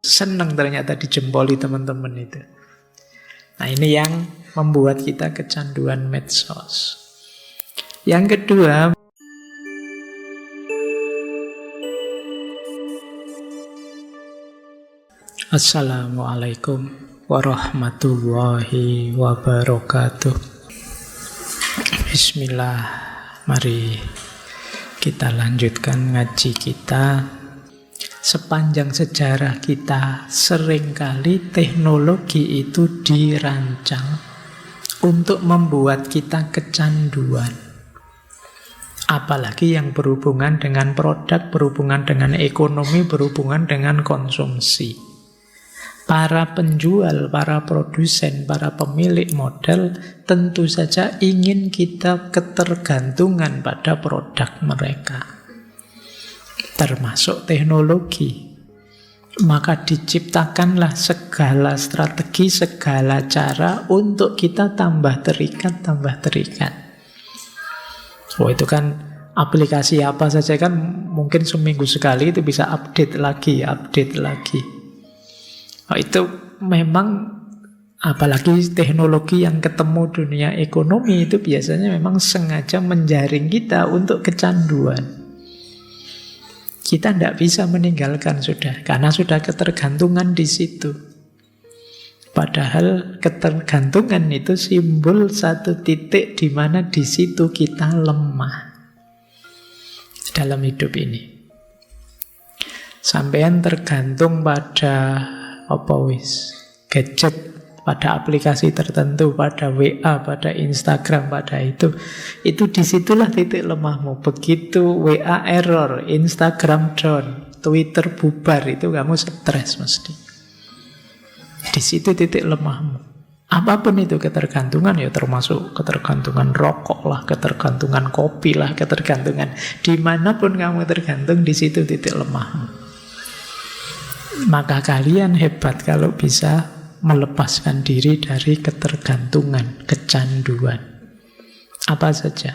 seneng ternyata dijempoli teman-teman itu. Nah, ini yang membuat kita kecanduan medsos. Yang kedua, Assalamualaikum warahmatullahi wabarakatuh. Bismillah, mari kita lanjutkan ngaji kita. Sepanjang sejarah kita, seringkali teknologi itu dirancang untuk membuat kita kecanduan. Apalagi yang berhubungan dengan produk, berhubungan dengan ekonomi, berhubungan dengan konsumsi. Para penjual, para produsen, para pemilik modal tentu saja ingin kita ketergantungan pada produk mereka, termasuk teknologi. Maka diciptakanlah segala strategi, segala cara untuk kita tambah terikat. Oh, itu kan aplikasi apa saja kan mungkin seminggu sekali itu bisa update lagi. Oh, itu memang apalagi teknologi yang ketemu dunia ekonomi itu biasanya memang sengaja menjaring kita untuk kecanduan. Kita tidak bisa meninggalkan sudah, karena sudah ketergantungan di situ. Padahal ketergantungan itu simbol satu titik di mana di situ kita lemah dalam hidup ini. Sampean tergantung pada gadget, pada aplikasi tertentu, pada WA, pada Instagram, pada itu disitulah titik lemahmu. Begitu WA error, Instagram down, Twitter bubar, itu kamu stres mesti. Di situ titik lemahmu. Apapun itu ketergantungan, ya termasuk ketergantungan rokok lah, ketergantungan kopi lah, ketergantungan dimanapun kamu tergantung, di situ titik lemahmu. Maka kalian hebat kalau bisa melepaskan diri dari ketergantungan, kecanduan. Apa saja.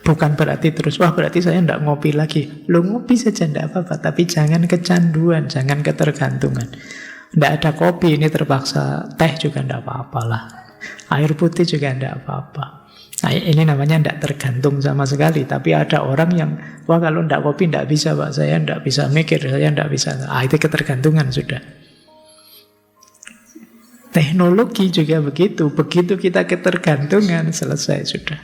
Bukan berarti terus, berarti saya tidak ngopi lagi. Lo ngopi saja tidak apa-apa, tapi jangan kecanduan, jangan ketergantungan. Tidak ada kopi, ini terpaksa teh juga tidak apa-apalah. Air putih juga tidak apa-apa. Nah, ini namanya tidak tergantung sama sekali. Tapi ada orang yang, kalau tidak kopi tidak bisa Pak, saya tidak bisa mikir, saya tidak bisa. Itu ketergantungan sudah. Teknologi juga begitu. Begitu kita ketergantungan, selesai sudah.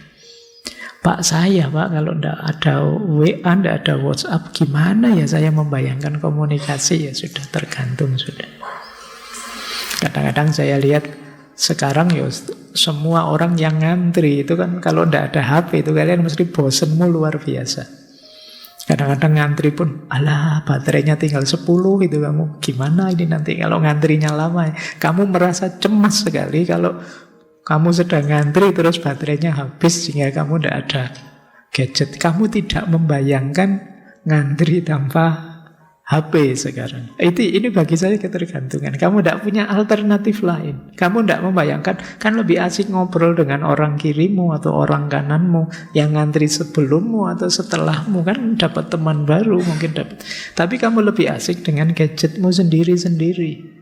Pak, kalau tidak ada WA, tidak ada WhatsApp, gimana ya saya membayangkan komunikasi? Ya sudah, tergantung sudah. Kadang-kadang saya lihat sekarang ya semua orang yang ngantri itu kan kalau tidak ada HP itu kalian mesti bosenmu luar biasa. Kadang-kadang ngantri pun, baterainya tinggal 10 gitu, kamu gimana ini nanti kalau ngantrinya lama. Kamu merasa cemas sekali kalau kamu sedang ngantri terus baterainya habis sehingga kamu tidak ada gadget. Kamu tidak membayangkan ngantri tanpa HP sekarang. Ini bagi saya ketergantungan. Kamu tidak punya alternatif lain. Kamu tidak membayangkan, kan lebih asik ngobrol dengan orang kirimu atau orang kananmu yang ngantri sebelummu atau setelahmu, kan dapat teman baru mungkin dapat. Tapi kamu lebih asik dengan gadgetmu sendiri-sendiri.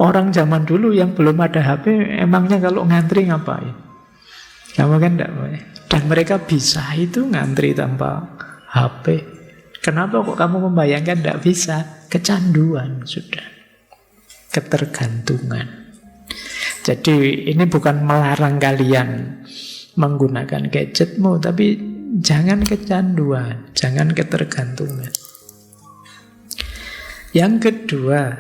Orang zaman dulu yang belum ada HP, emangnya kalau ngantri ngapain? Kamu kan tidak boleh. Dan mereka bisa itu ngantri tanpa HP. Kenapa kok kamu membayangkan tidak bisa? Kecanduan sudah. Ketergantungan. Jadi ini bukan melarang kalian menggunakan gadgetmu, tapi jangan kecanduan, jangan ketergantungan. Yang kedua,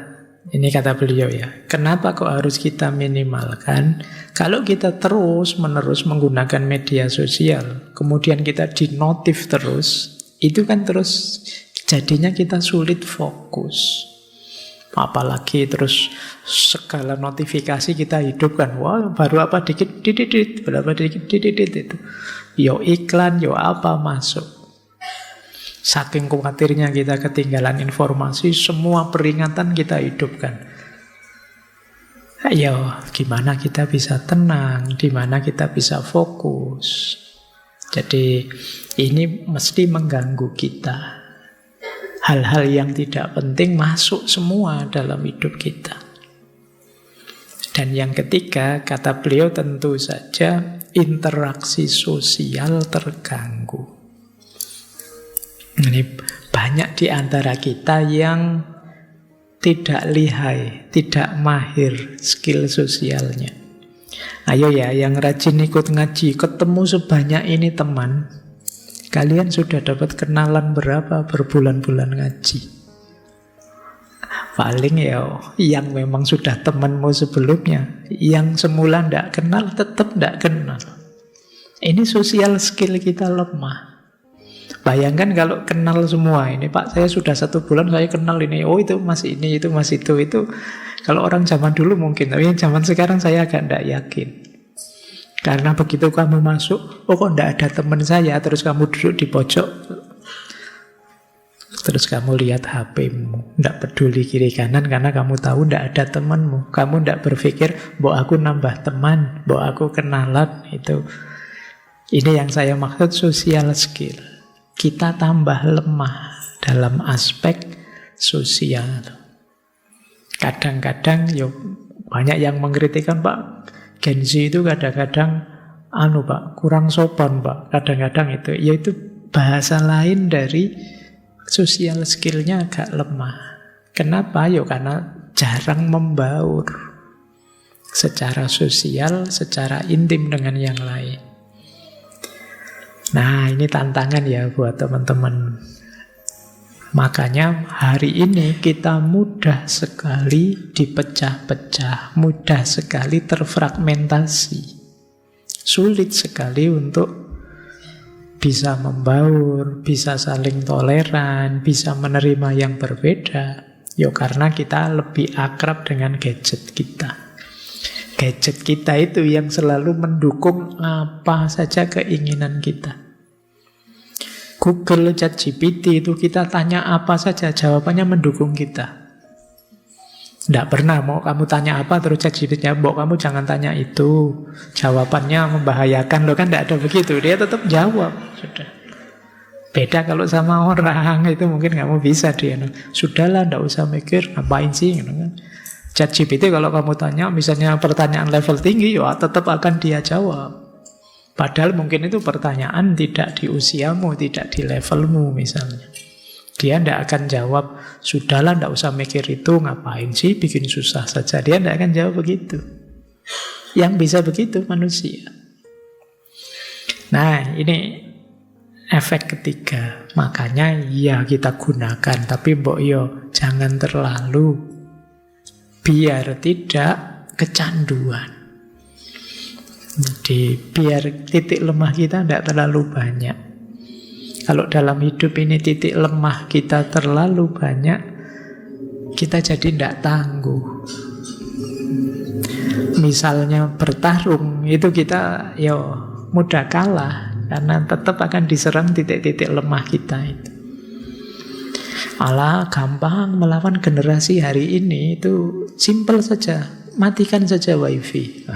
ini kata beliau ya, kenapa kok harus kita minimalkan? Kalau kita terus-menerus menggunakan media sosial, kemudian kita dinotif terus, itu kan terus jadinya kita sulit fokus. Apalagi terus segala notifikasi kita hidupkan. Baru apa dikit, berapa dikit itu. Yo iklan, yo apa masuk. Saking khawatirnya kita ketinggalan informasi, semua peringatan kita hidupkan. Ayo, gimana kita bisa tenang, gimana kita bisa fokus. Jadi ini mesti mengganggu kita. hal-hal yang tidak penting masuk semua dalam hidup kita. Dan yang ketiga, kata beliau, tentu saja interaksi sosial terganggu. Ini banyak di antara kita yang tidak lihai, tidak mahir skill sosialnya. Ayo ya, yang rajin ikut ngaji, ketemu sebanyak ini teman, kalian sudah dapat kenalan berapa berbulan-bulan ngaji? Paling ya yang memang sudah temanmu sebelumnya, yang semula tidak kenal tetap tidak kenal. Ini sosial skill kita lemah. Bayangkan kalau kenal semua, ini Pak saya sudah 1 bulan saya kenal ini, oh itu mas ini, itu mas itu. Kalau orang zaman dulu mungkin, tapi zaman sekarang saya agak tidak yakin. Karena begitu kamu masuk, oh kok tidak ada teman saya, terus kamu duduk di pojok, terus kamu lihat HP-mu, tidak peduli kiri kanan karena kamu tahu tidak ada temanmu. Kamu tidak berpikir, mbok aku nambah teman, mbok aku kenalan. Ini yang saya maksud social skill. Kita tambah lemah dalam aspek sosial. Kadang-kadang banyak yang mengkritikkan, Pak, Gen Z itu kadang-kadang Pak, kurang sopan, Pak. Kadang-kadang itu bahasa lain dari sosial skillnya agak lemah. Kenapa? Karena jarang membaur secara sosial, secara intim dengan yang lain. Nah, ini tantangan ya buat teman-teman. Makanya hari ini kita mudah sekali dipecah-pecah, mudah sekali terfragmentasi. Sulit sekali untuk bisa membaur, bisa saling toleran, bisa menerima yang berbeda. Karena kita lebih akrab dengan gadget kita. Gadget kita itu yang selalu mendukung apa saja keinginan kita. Google, ChatGPT itu kita tanya apa saja, jawabannya mendukung kita. Tidak pernah mau kamu tanya apa terus ChatGPT jawab, kamu jangan tanya itu, jawabannya membahayakan loh, kan tidak ada begitu. Dia tetap jawab. Sudah. Beda kalau sama orang itu mungkin kamu bisa dia. Sudahlah, tidak usah mikir, ngapain sih? ChatGPT kalau kamu tanya misalnya pertanyaan level tinggi, tetap akan dia jawab. Padahal mungkin itu pertanyaan tidak di usiamu, tidak di levelmu misalnya. Dia tidak akan jawab, sudahlah tidak usah mikir itu, ngapain sih bikin susah saja. Dia tidak akan jawab begitu. Yang bisa begitu manusia. Nah, ini efek ketiga. Makanya ya kita gunakan, tapi jangan terlalu, biar tidak kecanduan. Jadi biar titik lemah kita tidak terlalu banyak. Kalau dalam hidup ini titik lemah kita terlalu banyak, kita jadi tidak tangguh. Misalnya bertarung, itu kita mudah kalah, karena tetap akan diserang titik-titik lemah kita itu. Gampang melawan generasi hari ini, itu simple saja, matikan saja wifi.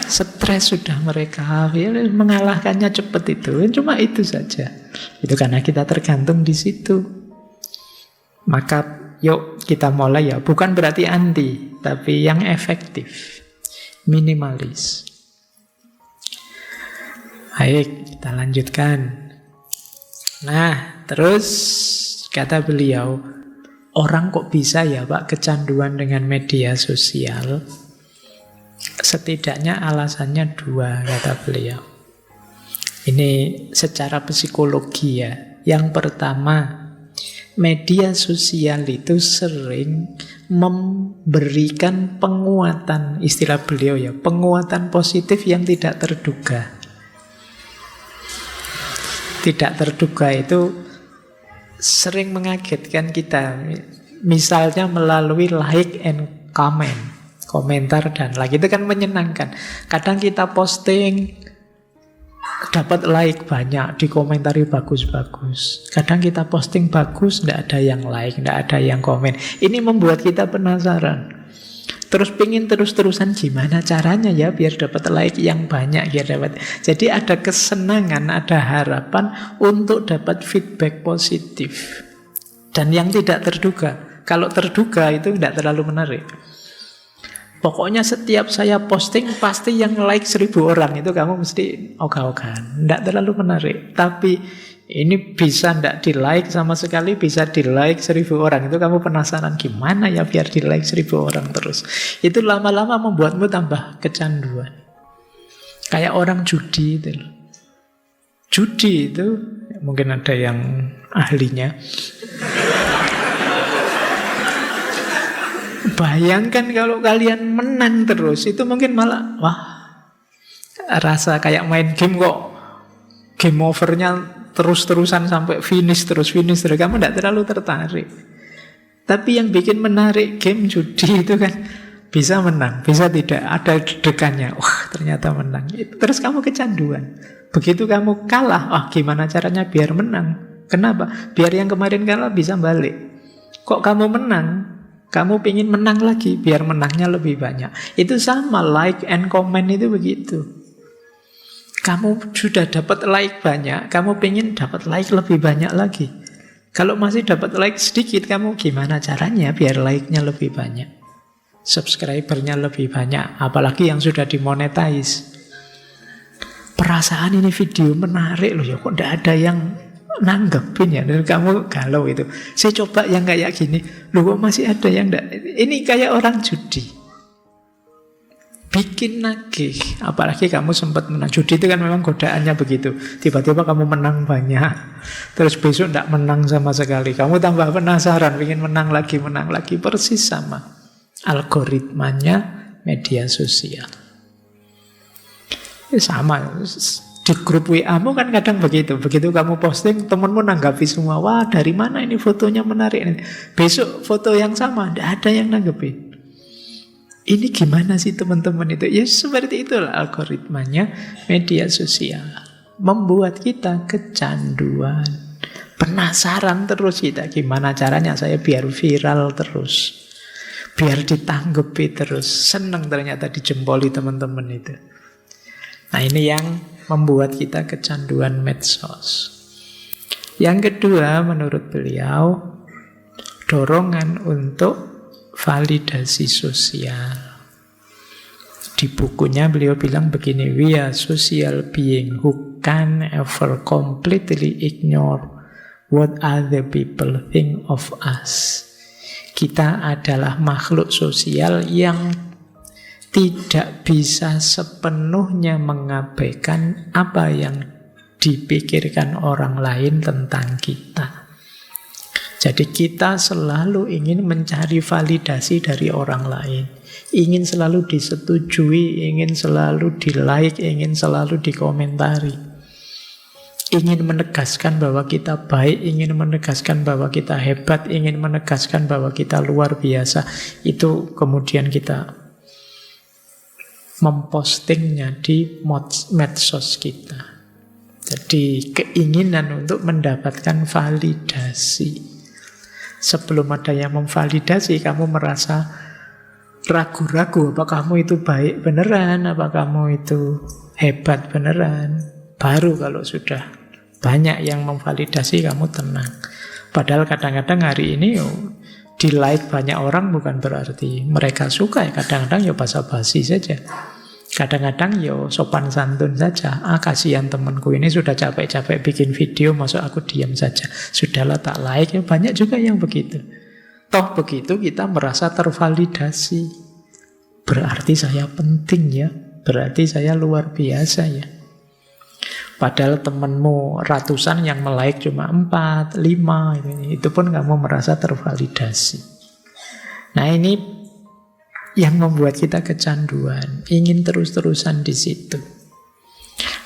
Stres sudah mereka, mengalahkannya cepat itu. Cuma itu saja. Itu karena kita tergantung di situ. Maka yuk kita mulai bukan berarti anti, tapi yang efektif, minimalis. Baik, kita lanjutkan. Nah, terus kata beliau, orang kok bisa Pak kecanduan dengan media sosial? Setidaknya alasannya 2, kata beliau. Ini secara psikologi ya. Yang pertama, media sosial itu sering memberikan penguatan, istilah beliau penguatan positif yang tidak terduga. Tidak terduga itu sering mengagetkan kita. Misalnya melalui like and comment, komentar dan like, itu kan menyenangkan. Kadang kita posting dapat like banyak, dikomentari bagus-bagus. Kadang kita posting bagus, tidak ada yang like, tidak ada yang komen. Ini membuat kita penasaran. Terus pingin terus-terusan gimana caranya biar dapat like yang banyak, biar dapat. Jadi ada kesenangan, ada harapan untuk dapat feedback positif Dan yang tidak terduga. Kalau terduga itu tidak terlalu menarik. Pokoknya setiap saya posting pasti yang like 1000 orang. Itu kamu mesti ogah-ogahan. Tidak terlalu menarik. Tapi ini bisa tidak di like sama sekali, bisa di like 1000 orang. Itu kamu penasaran gimana ya biar di like 1000 orang terus. Itu lama-lama membuatmu tambah kecanduan. Kayak orang judi itu. Judi itu mungkin ada yang ahlinya. Bayangkan kalau kalian menang terus, itu mungkin malah wah, rasa kayak main game kok game overnya terus-terusan sampai finish terus. Kamu tidak terlalu tertarik. Tapi yang bikin menarik game judi itu kan bisa menang, bisa tidak, ada dekannya. Wah, ternyata menang. Terus kamu kecanduan. Begitu kamu kalah, wah gimana caranya biar menang? Kenapa? Biar yang kemarin kalah bisa balik. Kok kamu menang? Kamu pengen menang lagi, biar menangnya lebih banyak. Itu sama, like and comment itu begitu. Kamu sudah dapat like banyak, kamu pengen dapat like lebih banyak lagi. Kalau masih dapat like sedikit, kamu gimana caranya biar like-nya lebih banyak? Subscribernya lebih banyak, apalagi yang sudah dimonetize. Perasaan ini video menarik loh ya, kok tidak ada yang nanggepin ya, dan kamu galau itu. Saya coba yang kayak gini, loh kok masih ada yang tidak. Ini kayak orang judi, bikin nagih. Apalagi kamu sempat menang. Judi itu kan memang godaannya begitu. Tiba-tiba kamu menang banyak, terus besok tidak menang sama sekali. Kamu tambah penasaran, ingin menang lagi. Persis sama algoritmanya media sosial. Sama di grup WA-mu kan kadang begitu. Begitu kamu posting, temenmu nanggapi semua. Wah, dari mana ini fotonya menarik. Besok foto yang sama, tidak ada yang nanggapi. Ini gimana sih teman-teman itu? Ya seperti itulah algoritmanya media sosial. Membuat kita kecanduan. Penasaran terus kita. Gimana caranya saya biar viral terus. Biar ditanggapi terus. Senang ternyata dijempoli teman-teman itu. Nah ini yang membuat kita kecanduan medsos. Yang kedua menurut beliau, dorongan untuk validasi sosial. Di bukunya beliau bilang begini, we are social being who can ever completely ignore what other people think of us. Kita adalah makhluk sosial yang tidak bisa sepenuhnya mengabaikan apa yang dipikirkan orang lain tentang kita. Jadi kita selalu ingin mencari validasi dari orang lain. Ingin selalu disetujui, ingin selalu di-like, ingin selalu dikomentari. Ingin menegaskan bahwa kita baik, ingin menegaskan bahwa kita hebat, ingin menegaskan bahwa kita luar biasa. Itu kemudian kita mempostingnya di medsos kita. Jadi keinginan untuk mendapatkan validasi. Sebelum ada yang memvalidasi, kamu merasa ragu-ragu, apa kamu itu baik beneran, apa kamu itu hebat beneran. Baru kalau sudah banyak yang memvalidasi, kamu tenang. Padahal kadang-kadang hari ini di like banyak orang bukan berarti mereka suka ya. Kadang-kadang ya basa-basi saja. Kadang-kadang ya sopan santun saja. Kasihan temanku ini sudah capek-capek bikin video, masuk aku diam saja. Sudahlah tak like. Ya banyak juga yang begitu. Toh begitu kita merasa tervalidasi. Berarti saya penting ya. Berarti saya luar biasa ya. Padahal temanmu ratusan yang melike cuma 4, 5. Itu pun kamu merasa tervalidasi. Nah ini yang membuat kita kecanduan. Ingin terus-terusan di situ.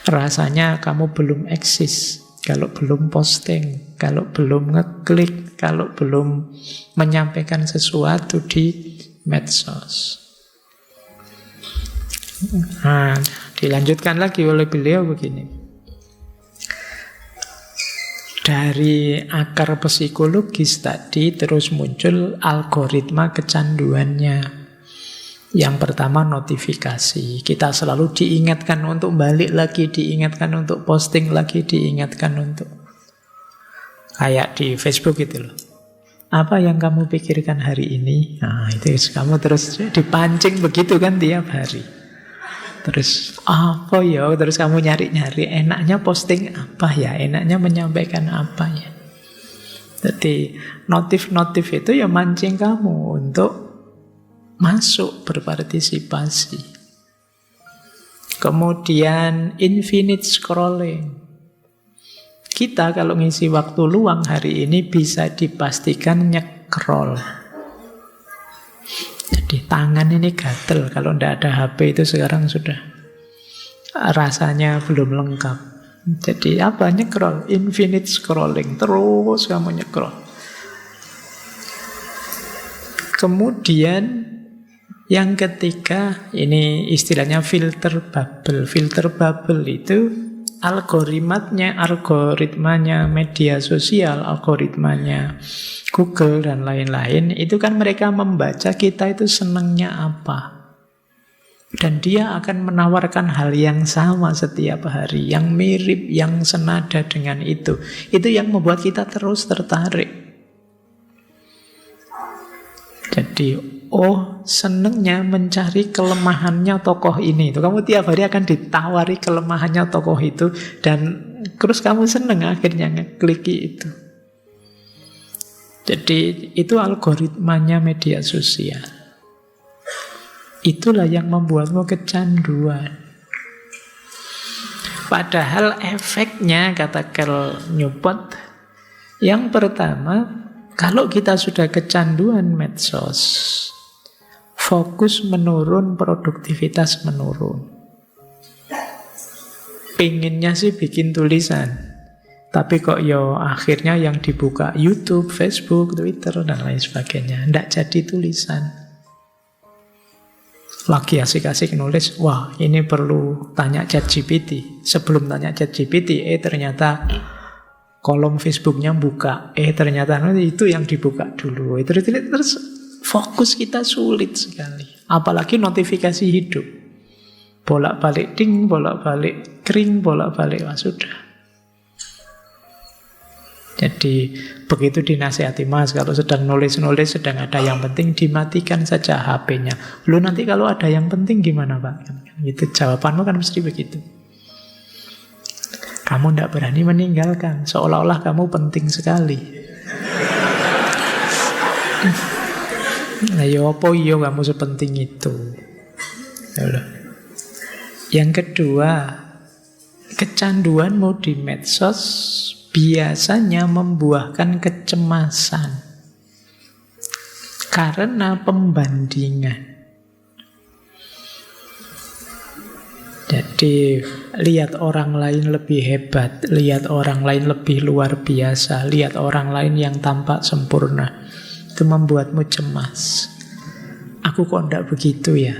Rasanya kamu belum eksis kalau belum posting, kalau belum ngeklik, kalau belum menyampaikan sesuatu di medsos. Nah, dilanjutkan lagi oleh beliau begini. Dari akar psikologis tadi terus muncul algoritma kecanduannya. Yang pertama notifikasi. Kita selalu diingatkan untuk balik lagi, diingatkan untuk posting lagi, diingatkan untuk kayak di Facebook gitu loh. Apa yang kamu pikirkan hari ini? Nah, itu kamu terus dipancing begitu kan tiap hari. Terus apa ya? Terus kamu nyari-nyari enaknya posting apa ya? Enaknya menyampaikan apa ya? Jadi notif-notif itu ya mancing kamu untuk masuk berpartisipasi. Kemudian infinite scrolling. Kita kalau ngisi waktu luang hari ini bisa dipastikan nyekrol. Jadi tangan ini gatel kalau tidak ada HP itu sekarang sudah rasanya belum lengkap. Jadi apa? Nyekrol, infinite scrolling, terus kamu nyekrol. Kemudian yang ketiga, ini istilahnya filter bubble. Filter bubble itu algoritmanya media sosial, algoritmanya Google dan lain-lain, itu kan mereka membaca kita itu senangnya apa. Dan dia akan menawarkan hal yang sama setiap hari, yang mirip, yang senada dengan itu. Itu yang membuat kita terus tertarik. Jadi, senengnya mencari kelemahannya tokoh ini. Itu kamu tiap hari akan ditawari kelemahannya tokoh itu, dan terus kamu seneng akhirnya ngekliki itu. Jadi itu algoritmanya media sosial. Itulah yang membuatmu kecanduan. Padahal efeknya, kata Cal Newport, yang pertama, kalau kita sudah kecanduan medsos, fokus menurun, produktivitas menurun. Pinginnya sih bikin tulisan, tapi kok akhirnya yang dibuka YouTube, Facebook, Twitter, dan lain sebagainya. Nggak jadi tulisan. Lagi asik-asik nulis, wah ini perlu tanya ChatGPT. Sebelum tanya ChatGPT, ternyata kolom Facebooknya buka, ternyata itu yang dibuka dulu. Terus fokus kita sulit sekali. Apalagi notifikasi hidup. Bolak-balik ding, bolak-balik kering, bolak-balik, sudah. Jadi begitu dinasihati, Mas, kalau sedang nulis-nulis, sedang ada yang penting, dimatikan saja HP-nya. Lu nanti kalau ada yang penting gimana, Pak? Itu jawabanmu kan mesti begitu. Kamu tidak berani meninggalkan, seolah-olah kamu penting sekali. Nah, kamu sepenting itu. Yang kedua, kecanduanmu di medsos biasanya membuahkan kecemasan karena pembandingan. Jadi lihat orang lain lebih hebat, lihat orang lain lebih luar biasa, lihat orang lain yang tampak sempurna, itu membuatmu cemas. Aku kok tidak begitu ya?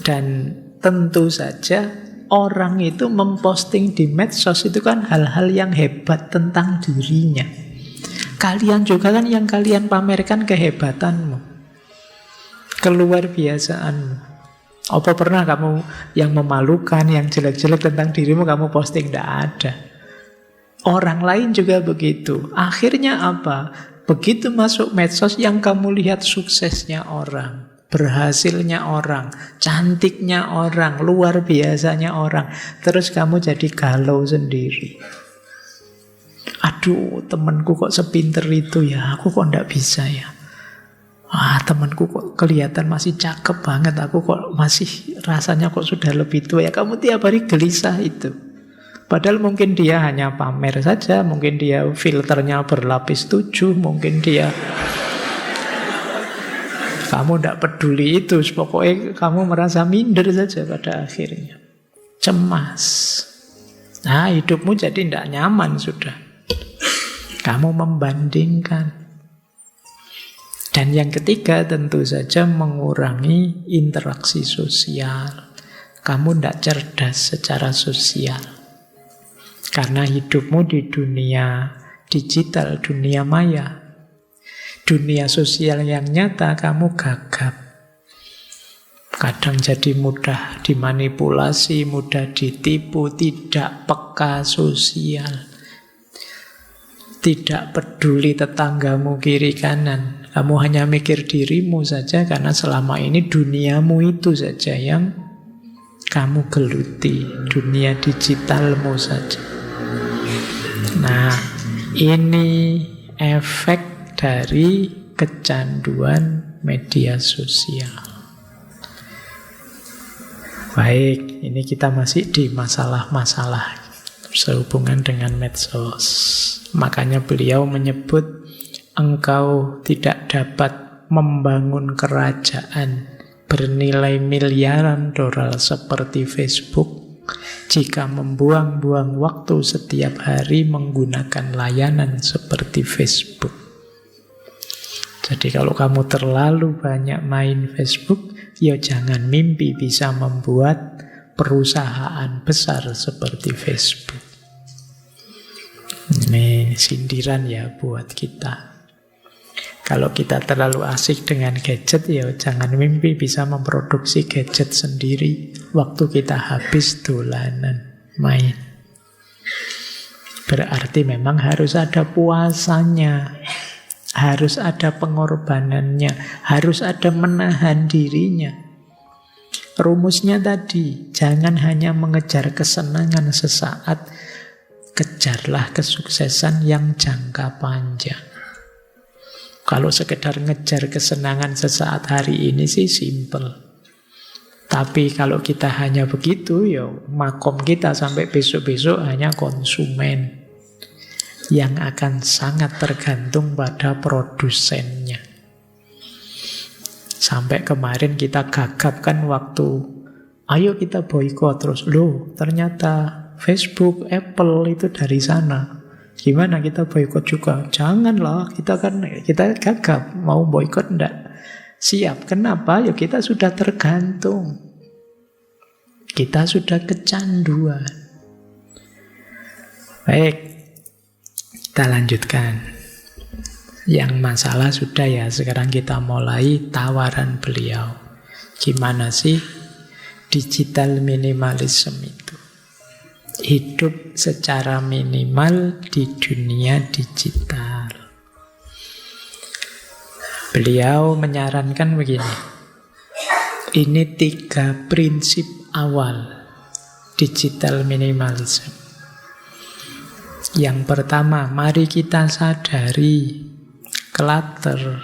Dan tentu saja orang itu memposting di medsos itu kan hal-hal yang hebat tentang dirinya. Kalian juga kan yang kalian pamerkan kehebatanmu, keluar biasaanmu. Apa pernah kamu yang memalukan, yang jelek-jelek tentang dirimu kamu posting? Tidak ada. Orang lain juga begitu. Akhirnya apa? Begitu masuk medsos yang kamu lihat suksesnya orang, berhasilnya orang, cantiknya orang, luar biasanya orang, terus kamu jadi galau sendiri. Aduh, temanku kok sepinter itu ya, aku kok tidak bisa ya. Temanku kok kelihatan masih cakep banget, aku kok masih rasanya kok sudah lebih tua ya. Kamu tiap hari gelisah itu. Padahal mungkin dia hanya pamer saja, mungkin dia filternya berlapis 7, mungkin dia... Kamu tidak peduli itu, pokoknya kamu merasa minder saja pada akhirnya. Cemas. Nah, hidupmu jadi tidak nyaman sudah. Kamu membandingkan. Dan yang ketiga tentu saja mengurangi interaksi sosial. Kamu tidak cerdas secara sosial. Karena hidupmu di dunia digital, dunia maya. Dunia sosial yang nyata kamu gagap. Kadang jadi mudah dimanipulasi, mudah ditipu, tidak peka sosial. Tidak peduli tetanggamu kiri kanan. Kamu hanya mikir dirimu saja karena selama ini duniamu itu saja yang kamu geluti. Dunia digitalmu saja. Nah, ini efek dari kecanduan media sosial. Baik, ini kita masih di masalah-masalah sehubungan dengan medsos. Makanya beliau menyebut engkau tidak dapat membangun kerajaan bernilai miliaran dolar seperti Facebook jika membuang-buang waktu setiap hari menggunakan layanan seperti Facebook. Jadi kalau kamu terlalu banyak main Facebook, ya jangan mimpi bisa membuat perusahaan besar seperti Facebook. Ini sindiran ya buat kita. Kalau kita terlalu asik dengan gadget, ya jangan mimpi bisa memproduksi gadget sendiri. Waktu kita habis dolanan, main. Berarti memang harus ada puasanya. Harus ada pengorbanannya, harus ada menahan dirinya. Rumusnya tadi, jangan hanya mengejar kesenangan sesaat, kejarlah kesuksesan yang jangka panjang. Kalau sekedar ngejar kesenangan sesaat hari ini sih simple. Tapi kalau kita hanya begitu, ya makom kita sampai besok-besok hanya konsumen yang akan sangat tergantung pada produsennya. Sampai kemarin kita gagapkan waktu, ayo kita boikot terus. Loh, ternyata Facebook, Apple itu dari sana. Gimana kita boikot juga? Janganlah, kita gagap mau boikot enggak siap. Kenapa? Ya kita sudah tergantung. Kita sudah kecanduan. Baik. Kita lanjutkan. Yang masalah sudah ya, sekarang kita mulai tawaran beliau. Gimana sih digital minimalism itu? Hidup secara minimal di dunia digital. Beliau menyarankan begini. Ini 3 prinsip awal digital minimalism. Yang pertama, mari kita sadari clutter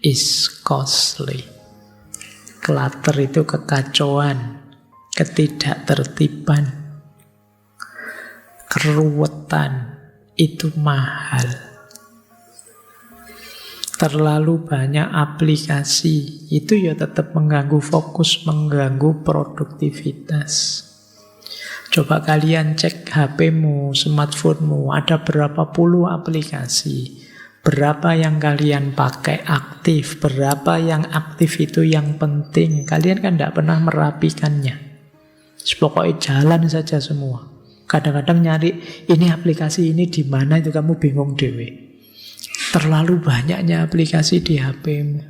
is costly. Clutter itu kekacauan, ketidaktertiban, keruwetan, itu mahal. Terlalu banyak aplikasi, itu ya tetap mengganggu fokus, mengganggu produktivitas. Coba kalian cek HP-mu, smartphone-mu, ada berapa puluh aplikasi. Berapa yang kalian pakai aktif, berapa yang aktif itu yang penting. Kalian kan tidak pernah merapikannya. Pokoknya jalan saja semua. Kadang-kadang nyari, ini aplikasi ini di mana itu kamu bingung dewe. Terlalu banyaknya aplikasi di HP-mu.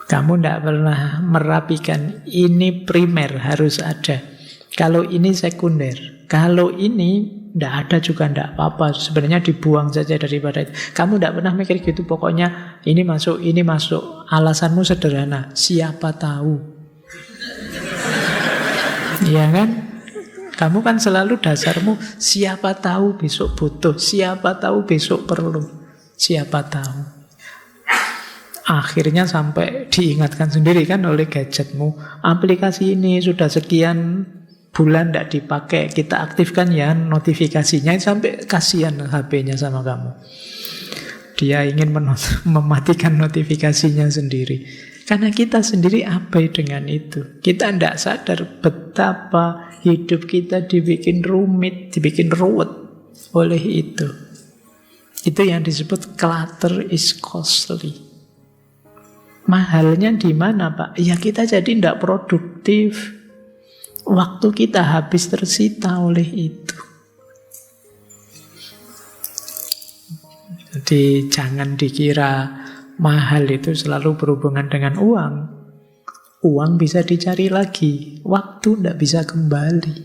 Kamu tidak pernah merapikan, ini primer harus ada. Kalau ini sekunder, kalau ini tidak ada juga tidak apa-apa. Sebenarnya dibuang saja daripada itu. Kamu tidak pernah mikir gitu, pokoknya ini masuk, ini masuk. Alasanmu sederhana, siapa tahu. Iya kan? Kamu kan selalu dasarmu, siapa tahu besok butuh, siapa tahu besok perlu, siapa tahu. Akhirnya sampai diingatkan sendiri kan oleh gadgetmu, aplikasi ini sudah sekian bulan tidak dipakai, kita aktifkan ya notifikasinya, sampai kasihan HP-nya sama kamu. Dia ingin mematikan notifikasinya sendiri. Karena kita sendiri abai dengan itu. Kita tidak sadar betapa hidup kita dibikin rumit, dibikin ruwet oleh itu. Itu yang disebut clutter is costly. Mahalnya di mana, Pak? Ya kita jadi tidak produktif. Waktu kita habis tersita oleh itu. Jadi jangan dikira mahal itu selalu berhubungan dengan uang. Uang bisa dicari lagi, waktu tidak bisa kembali.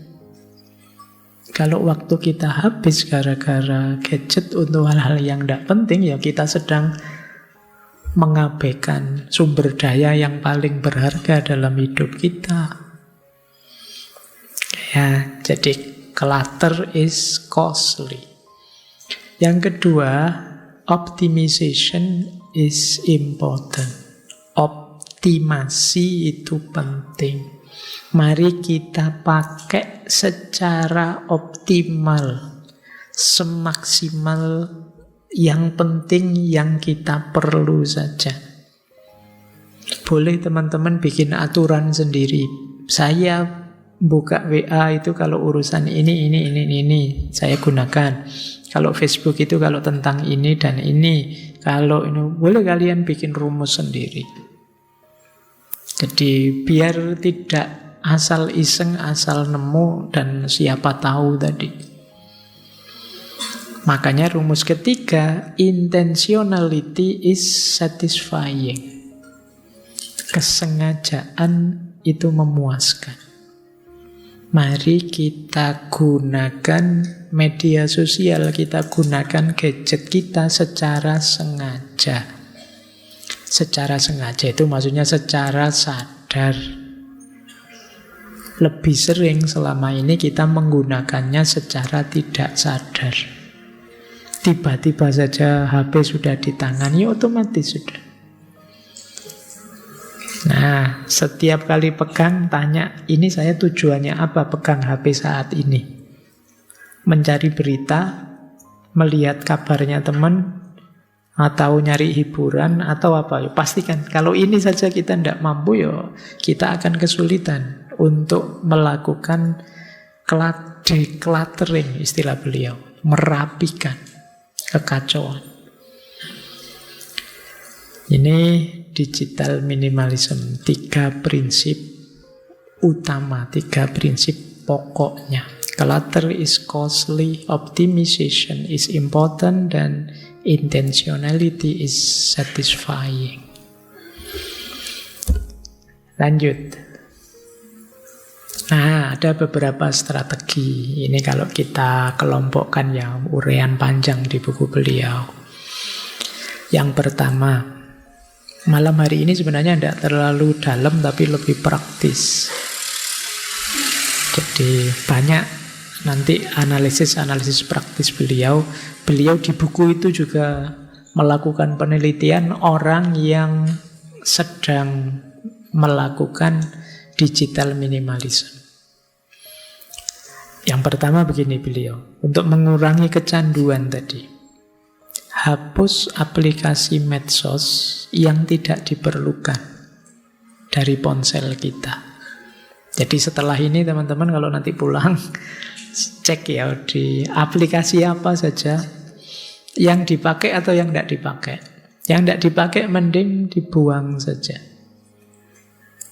Kalau waktu kita habis gara-gara gadget untuk hal-hal yang tidak penting, ya kita sedang mengabaikan sumber daya yang paling berharga dalam hidup kita. Ya, jadi clutter is costly. Yang kedua, optimization is important. Optimasi itu penting. Mari kita pakai secara optimal, semaksimal yang penting yang kita perlu saja. Boleh teman-teman bikin aturan sendiri. Saya buka WA itu kalau urusan ini saya gunakan. Kalau Facebook itu kalau tentang ini dan ini. Kalau ini boleh kalian bikin rumus sendiri. Jadi biar tidak asal iseng, asal nemu, dan siapa tahu tadi. Makanya rumus ketiga, intentionality is satisfying. Kesengajaan itu memuaskan. Mari kita gunakan media sosial, kita gunakan gadget kita secara sengaja. Secara sengaja itu maksudnya secara sadar. Lebih sering selama ini kita menggunakannya secara tidak sadar. Tiba-tiba saja HP sudah di tangan, ya otomatis sudah. Nah, setiap kali pegang tanya, ini saya tujuannya apa pegang HP saat ini? Mencari berita, melihat kabarnya teman, atau nyari hiburan, atau apa? Ya, pastikan, kalau ini saja kita tidak mampu, ya kita akan kesulitan untuk melakukan decluttering, istilah beliau, merapikan kekacauan. Ini digital minimalism, 3 prinsip utama, 3 prinsip pokoknya. Clutter is costly, optimization is important, dan intentionality is satisfying. Lanjut. Nah, ada beberapa strategi. Ini kalau kita kelompokkan ya, uraian panjang di buku beliau. Yang pertama, malam hari ini sebenarnya tidak terlalu dalam, tapi lebih praktis. Jadi banyak nanti analisis-analisis praktis beliau. Beliau di buku itu juga melakukan penelitian orang yang sedang melakukan digital minimalism. Yang pertama begini beliau, untuk mengurangi kecanduan tadi, hapus aplikasi medsos yang tidak diperlukan dari ponsel kita. Jadi setelah ini teman-teman kalau nanti pulang, cek ya di aplikasi apa saja yang dipakai atau yang tidak dipakai. Yang tidak dipakai mending dibuang saja.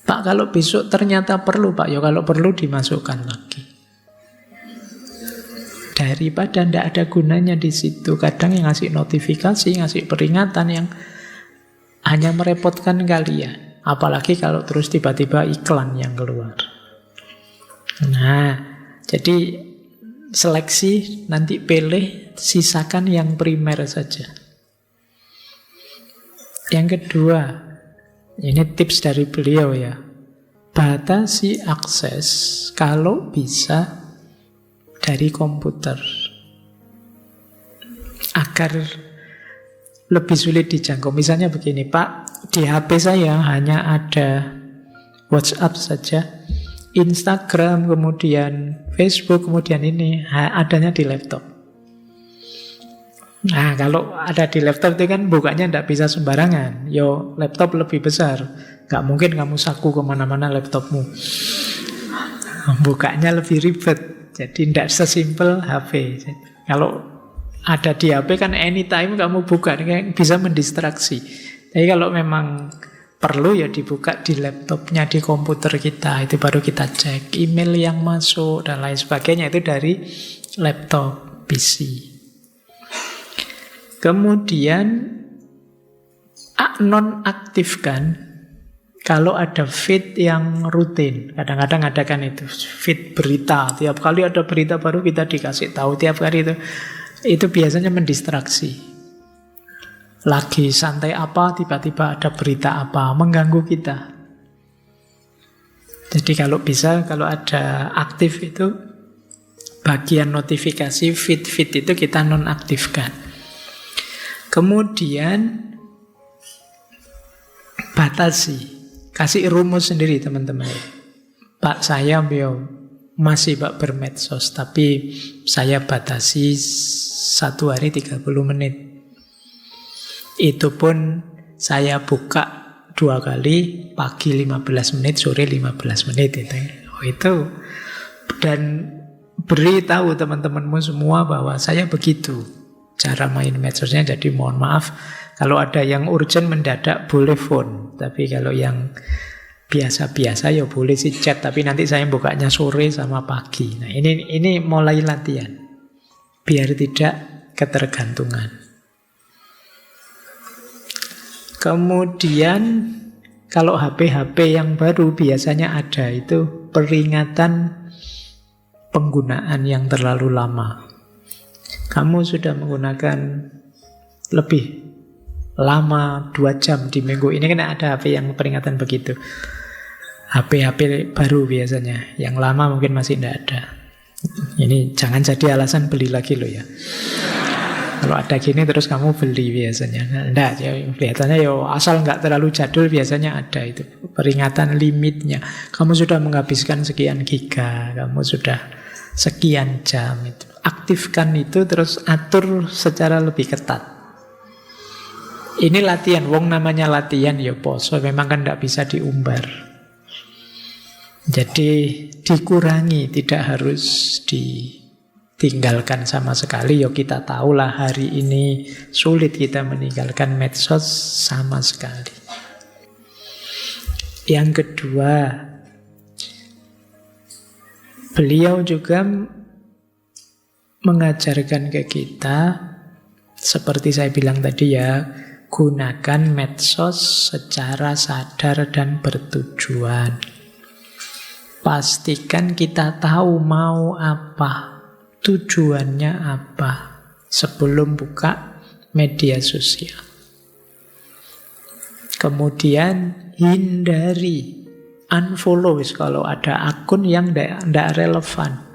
Pak, kalau besok ternyata perlu, Pak, ya kalau perlu dimasukkan lagi. Daripada tidak ada gunanya di situ. Kadang yang ngasih notifikasi, ngasih peringatan yang hanya merepotkan kalian. Apalagi kalau terus tiba-tiba iklan yang keluar. Nah, jadi seleksi, nanti pilih, sisakan yang primer saja. Yang kedua, ini tips dari beliau ya, batasi akses kalau bisa dari komputer agar lebih sulit dijangkau. Misalnya begini, Pak, di HP saya hanya ada WhatsApp saja, Instagram, kemudian Facebook, kemudian ini adanya di laptop. Nah, kalau ada di laptop itu kan bukanya tidak bisa sembarangan. Yo, laptop lebih besar, gak mungkin kamu saku kemana-mana laptopmu. Bukanya lebih ribet. Jadi tidak sesimpel HP. Kalau ada di HP kan anytime kamu buka, bisa mendistraksi. Tapi kalau memang perlu ya dibuka di laptopnya, di komputer kita. Itu baru kita cek email yang masuk dan lain sebagainya. Itu dari laptop, PC. Kemudian nonaktifkan Kalau ada feed yang rutin, kadang-kadang ada kan itu feed berita, tiap kali ada berita baru kita dikasih tahu tiap hari itu biasanya mendistraksi. Lagi santai apa, tiba-tiba ada berita apa, mengganggu kita. Jadi kalau bisa, kalau ada aktif itu, bagian notifikasi feed itu kita nonaktifkan. Kemudian batasi. Kasih rumus sendiri teman-teman. Pak, saya masih Pak bermedsos, tapi saya batasi 1 hari 30 menit. Itu pun saya buka 2 kali, pagi 15 menit, sore 15 menit. Itu. Dan beritahu teman-temanmu semua bahwa saya begitu cara main medsosnya. Jadi mohon maaf, kalau ada yang urgent mendadak boleh phone, tapi kalau yang biasa-biasa ya boleh sih chat, tapi nanti saya bukanya sore sama pagi. Nah, ini mulai latihan biar tidak ketergantungan. Kemudian kalau HP yang baru biasanya ada itu peringatan penggunaan yang terlalu lama. Kamu sudah menggunakan lebih lama 2 jam di minggu ini, kan ada HP yang peringatan begitu. HP baru biasanya, yang lama mungkin masih tidak ada. Ini jangan jadi alasan beli lagi loh ya. Kalau ada gini terus kamu beli biasanya. Enggak, ya, biasanya ya asal nggak terlalu jadul biasanya ada itu peringatan limitnya. Kamu sudah menghabiskan sekian giga, kamu sudah sekian jam itu. Aktifkan itu terus atur secara lebih ketat. Ini latihan, wong namanya latihan ya poso, memang kan tidak bisa diumbar. Jadi dikurangi, tidak harus ditinggalkan sama sekali. Ya kita tahulah hari ini sulit kita meninggalkan medsos sama sekali. Yang kedua, beliau juga mengajarkan ke kita, seperti saya bilang tadi ya, gunakan medsos secara sadar dan bertujuan. Pastikan kita tahu mau apa, tujuannya apa sebelum buka media sosial. Kemudian hindari, unfollow kalau ada akun yang tidak relevan.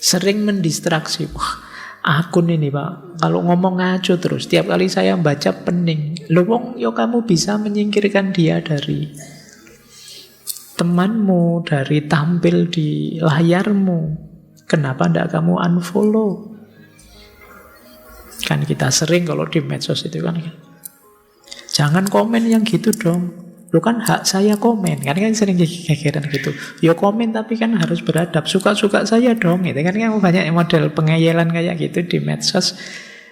Sering mendistraksi. Wah, akun ini Pak, kalau ngomong ngaco terus, tiap kali saya baca pening. Loh wong, yo kamu bisa menyingkirkan dia dari temanmu, dari tampil di layarmu. Kenapa tidak kamu unfollow? Kan kita sering kalau di medsos itu kan, jangan komen yang gitu dong. Lu kan hak saya komen, kan sering gegeran gitu. Ya komen tapi kan harus beradab. Suka-suka saya dong, itu kan banyak model pengeyelan kayak gitu di medsos.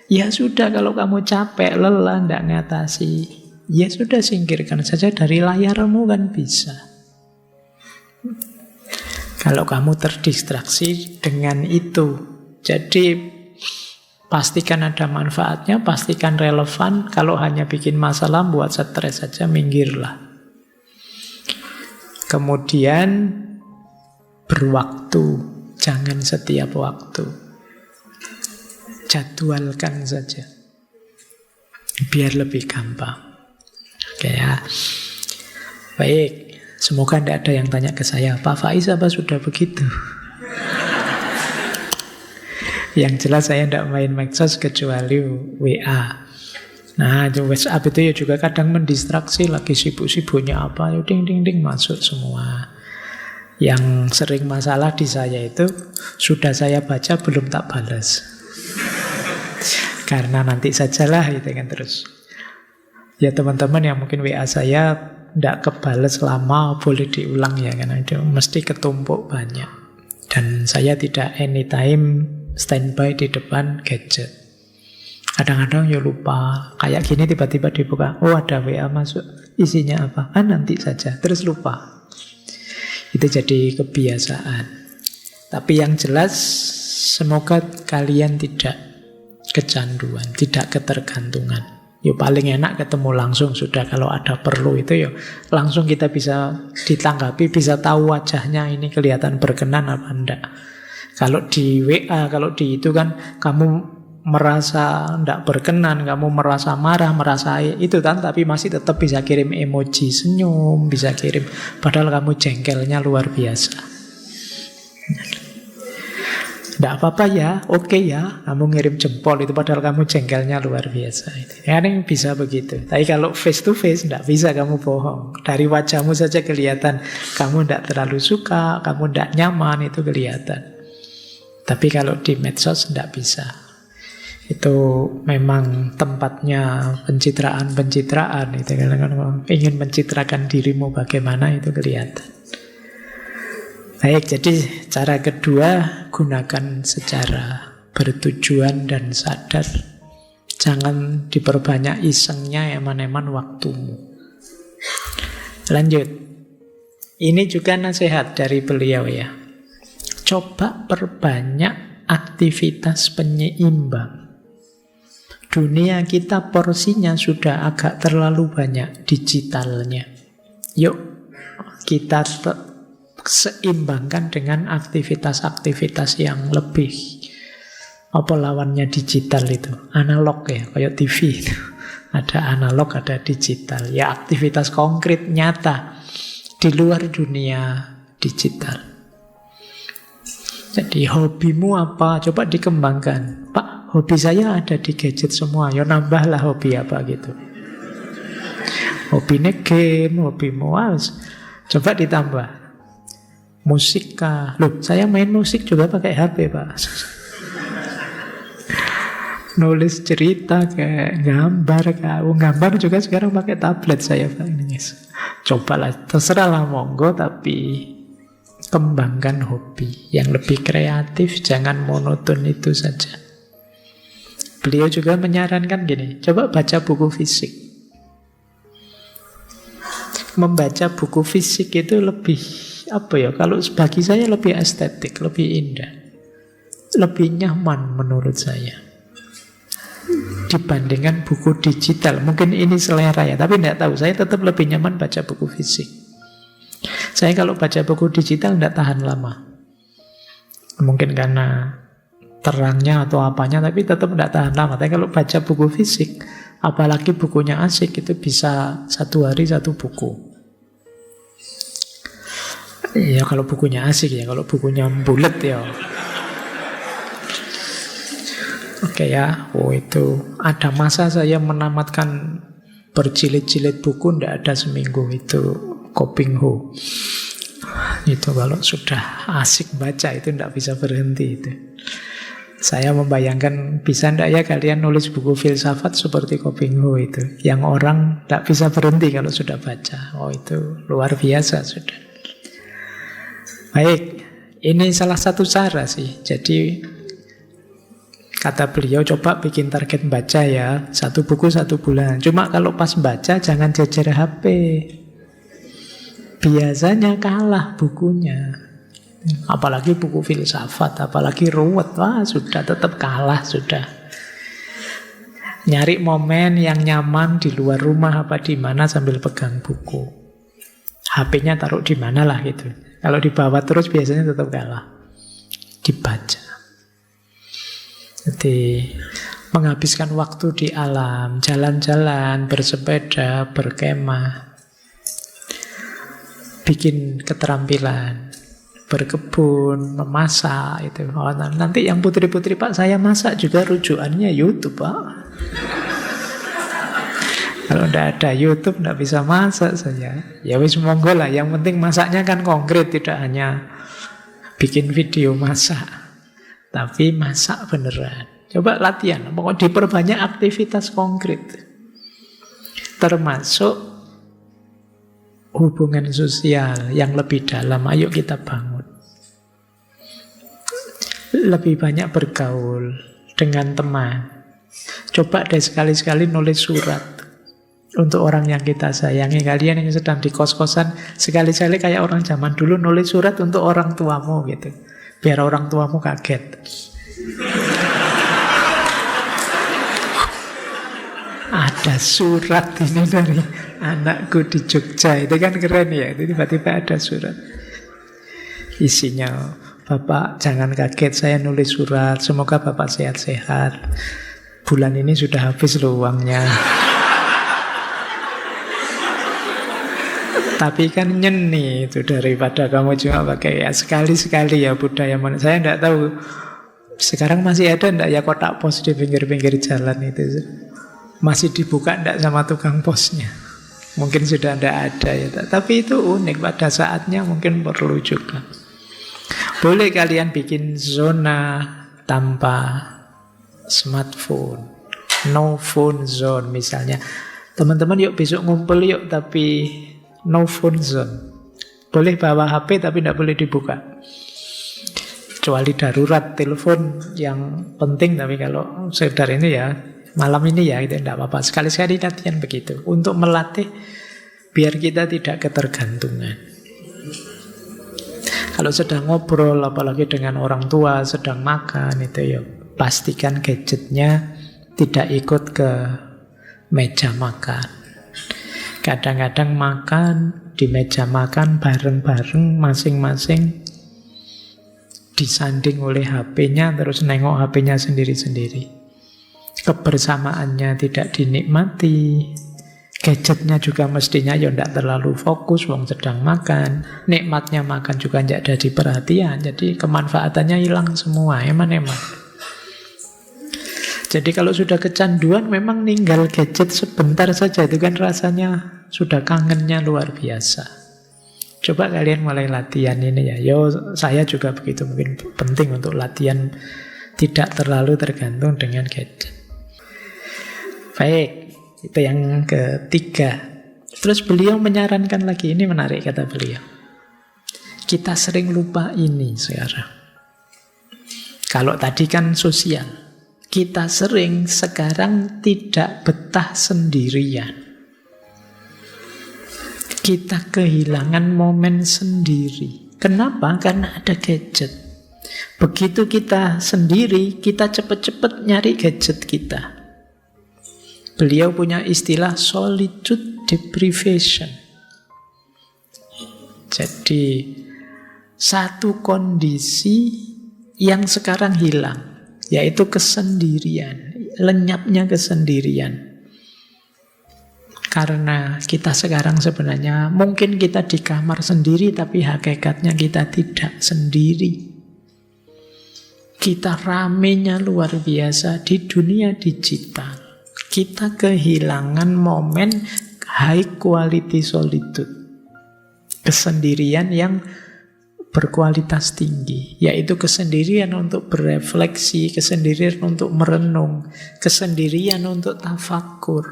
Ya sudah, kalau kamu capek, lelah, ndak ngatasi, ya sudah singkirkan saja dari layarmu kan bisa. Kalau kamu terdistraksi dengan itu, jadi pastikan ada manfaatnya, pastikan relevan. Kalau hanya bikin masalah, buat stres saja, minggirlah. Kemudian berwaktu, jangan setiap waktu. Jadwalkan saja, biar lebih gampang. Oke ya. Baik, semoga tidak ada yang tanya ke saya, Pak Faiz apa sudah begitu? Yang jelas saya tidak main medsos kecuali WA. Nah, WhatsApp itu ya juga kadang mendistraksi, lagi sibuk-sibuknya apa, ya ding masuk semua. Yang sering masalah di saya itu, sudah saya baca belum tak balas. Karena nanti sajalah itu kan terus. Ya teman-teman yang mungkin WA saya tidak kebales lama, boleh diulang ya, karena itu mesti ketumpuk banyak. Dan saya tidak anytime standby di depan gadget. Kadang-kadang ya lupa, kayak gini tiba-tiba dibuka, oh ada WA masuk, isinya apa? Nanti saja, terus lupa. Itu jadi kebiasaan. Tapi yang jelas, semoga kalian tidak kecanduan, tidak ketergantungan. Ya paling enak ketemu langsung sudah. Kalau ada perlu itu ya langsung kita bisa ditanggapi, bisa tahu wajahnya ini kelihatan berkenan apa enggak. Kalau di WA, kalau di itu kan kamu merasa enggak berkenan, kamu merasa marah, merasa itu kan, tapi masih tetap bisa kirim emoji senyum, bisa kirim, padahal kamu jengkelnya luar biasa. Enggak apa-apa ya, oke ya, kamu ngirim jempol itu padahal kamu jengkelnya luar biasa. Kadang bisa begitu. Tapi kalau face to face enggak bisa kamu bohong. Dari wajahmu saja kelihatan kamu enggak terlalu suka, kamu enggak nyaman, itu kelihatan. Tapi kalau di medsos enggak bisa. Itu memang tempatnya pencitraan-pencitraan. Itu kalau ingin mencitrakan dirimu bagaimana itu kelihatan. Baik, jadi cara kedua, gunakan secara bertujuan dan sadar. Jangan diperbanyak isengnya, eman-eman waktumu. Lanjut. Ini juga nasihat dari beliau ya. Coba perbanyak aktivitas penyeimbang. Dunia kita porsinya sudah agak terlalu banyak digitalnya. Yuk, kita seimbangkan dengan aktivitas-aktivitas yang lebih, apa lawannya digital itu, analog ya, kayak TV itu. Ada analog, ada digital. Ya aktivitas konkret, nyata di luar dunia digital. Jadi hobimu apa? Coba dikembangkan. Pak, hobi saya ada di gadget semua. Ya nambahlah hobi apa gitu. Hobinya game, hobimu coba ditambah. Musik kah? Loh, saya main musik juga pakai HP, Pak. Nulis cerita kayak gambar kah? Gambar juga sekarang pakai tablet saya, Pak. Cobalah, terserahlah monggo, tapi kembangkan hobi yang lebih kreatif, jangan monoton itu saja. Beliau juga menyarankan gini, coba baca buku fisik. Membaca buku fisik itu lebih kalau bagi saya lebih estetik, lebih indah, lebih nyaman menurut saya dibandingkan buku digital. Mungkin ini selera ya, tapi tidak tahu, saya tetap lebih nyaman baca buku fisik. Saya kalau baca buku digital tidak tahan lama, mungkin karena terangnya atau apanya, tapi tetap tidak tahan lama. Tapi kalau baca buku fisik, apalagi bukunya asik, itu bisa 1 hari 1 buku. Ya kalau bukunya asik ya, kalau bukunya bulet ya. Oke ya, itu ada masa saya menamatkan berjilid-jilid buku, tidak ada seminggu itu Koping Ho. Itu kalau sudah asik baca itu tidak bisa berhenti itu. Saya membayangkan bisa tidak ya kalian nulis buku filsafat seperti Koping Ho itu, yang orang tidak bisa berhenti kalau sudah baca. Oh itu luar biasa sudah. Baik, ini salah satu cara sih. Jadi kata beliau coba bikin target baca ya, 1 buku 1 bulan. Cuma kalau pas baca jangan jejer HP. Biasanya kalah bukunya. Apalagi buku filsafat, apalagi ruwet, sudah tetap kalah sudah. Nyari momen yang nyaman di luar rumah apa di mana sambil pegang buku. HP-nya taruh di mana lah gitu. Kalau dibawa terus biasanya tetap kalah. Dibaca. Jadi menghabiskan waktu di alam, jalan-jalan, bersepeda, berkemah, bikin keterampilan, berkebun, memasak itu. Oh, nanti yang putri-putri, Pak, saya masak juga rujukannya YouTube, Pak. Kalau tidak ada YouTube, tidak bisa masak saya. Ya wis monggo lah, yang penting masaknya kan konkret, tidak hanya bikin video masak, tapi masak beneran. Coba latihan, pokoknya diperbanyak aktivitas konkret. Termasuk hubungan sosial yang lebih dalam, ayo kita bangun. Lebih banyak bergaul dengan teman. Coba deh sekali-sekali nulis surat untuk orang yang kita sayangi. Kalian yang sedang di kos-kosan, sekali-sekali kayak orang zaman dulu nulis surat untuk orang tuamu gitu, biar orang tuamu kaget. Ada surat ini dari anakku di Jogja. Itu kan keren ya. Itu tiba-tiba ada surat. Isinya, Bapak jangan kaget saya nulis surat. Semoga Bapak sehat-sehat. Bulan ini sudah habis loh uangnya. Tapi kan nyeni itu daripada kamu cuma pakai ya sekali-sekali ya budaya mana. Saya enggak tahu sekarang masih ada enggak ya kotak pos di pinggir-pinggir jalan itu. Masih dibuka enggak sama tukang posnya. Mungkin sudah enggak ada ya. Tapi itu unik, pada saatnya mungkin perlu juga. Boleh kalian bikin zona tanpa smartphone, no phone zone misalnya. Teman-teman yuk besok ngumpul yuk, tapi no phone zone. Boleh bawa HP tapi tidak boleh dibuka. Kecuali darurat, telepon yang penting. Tapi kalau sekedar ini ya, malam ini ya, itu tidak apa-apa. Sekali-sekali latihan begitu. Untuk melatih biar kita tidak ketergantungan. Kalau sedang ngobrol, apalagi dengan orang tua, sedang makan, itu ya pastikan gadgetnya tidak ikut ke meja makan. Kadang-kadang makan di meja makan bareng-bareng, masing-masing disanding oleh HP-nya, terus nengok HP-nya sendiri-sendiri. Kebersamaannya tidak dinikmati. Gadgetnya juga mestinya ya tidak terlalu fokus, wong sedang makan. Nikmatnya makan juga tidak ada di perhatian. Jadi kemanfaatannya hilang semua, eman-eman. Jadi kalau sudah kecanduan memang ninggal gadget sebentar saja, itu kan rasanya sudah kangennya luar biasa. Coba kalian mulai latihan ini ya. Yo, saya juga begitu, mungkin penting untuk latihan tidak terlalu tergantung dengan gadget. Baik, itu yang ketiga. Terus beliau menyarankan lagi, ini menarik kata beliau. Kita sering lupa ini sekarang. Kalau tadi kan sosial. Kita sering sekarang tidak betah sendirian. Kita kehilangan momen sendiri. Kenapa? Karena ada gadget. Begitu kita sendiri, kita cepat-cepat nyari gadget kita. Beliau punya istilah solitude deprivation. Jadi satu kondisi yang sekarang hilang, yaitu kesendirian, lenyapnya kesendirian. Karena kita sekarang sebenarnya mungkin kita di kamar sendiri, tapi hakikatnya kita tidak sendiri. Kita ramenya luar biasa di dunia digital. Kita kehilangan momen high quality solitude, kesendirian yang berkualitas tinggi, yaitu kesendirian untuk berefleksi, kesendirian untuk merenung, kesendirian untuk tafakur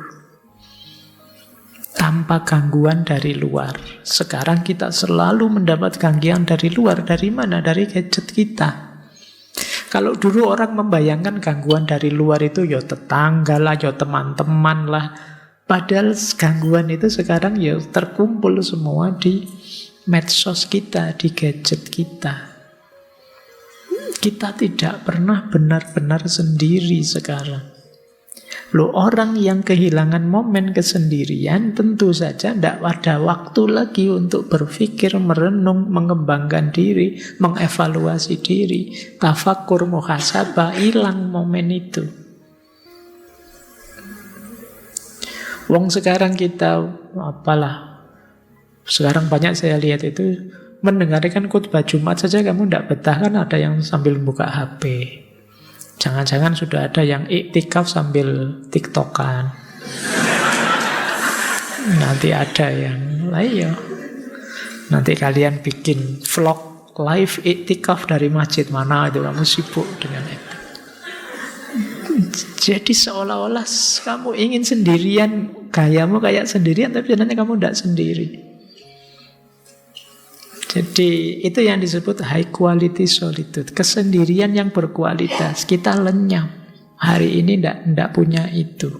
tanpa gangguan dari luar. Sekarang kita selalu mendapat gangguan dari luar. Dari mana? Dari gadget kita. Kalau dulu orang membayangkan gangguan dari luar itu ya tetangga lah, ya teman-teman lah. Padahal gangguan itu sekarang ya terkumpul semua di medsos kita, di gadget kita. Kita tidak pernah benar-benar sendiri sekarang. Loh, orang yang kehilangan momen kesendirian tentu saja tidak ada waktu lagi untuk berpikir, merenung, mengembangkan diri, mengevaluasi diri, tafakur, muhasabah, hilang momen itu. Wong sekarang kita sekarang banyak saya lihat itu mendengarkan khutbah Jumat saja kamu tidak betah, kan ada yang sambil buka HP. Jangan-jangan sudah ada yang iktikaf sambil tiktokan. Nanti ada yang lain ya. Nanti kalian bikin vlog live iktikaf dari masjid mana itu, kamu sibuk dengan itu. Jadi seolah-olah kamu ingin sendirian, gayamu kayak sendirian, tapi sebenarnya kamu tidak sendiri. Jadi itu yang disebut high quality solitude, kesendirian yang berkualitas. Kita lenyap. Hari ini tidak punya itu.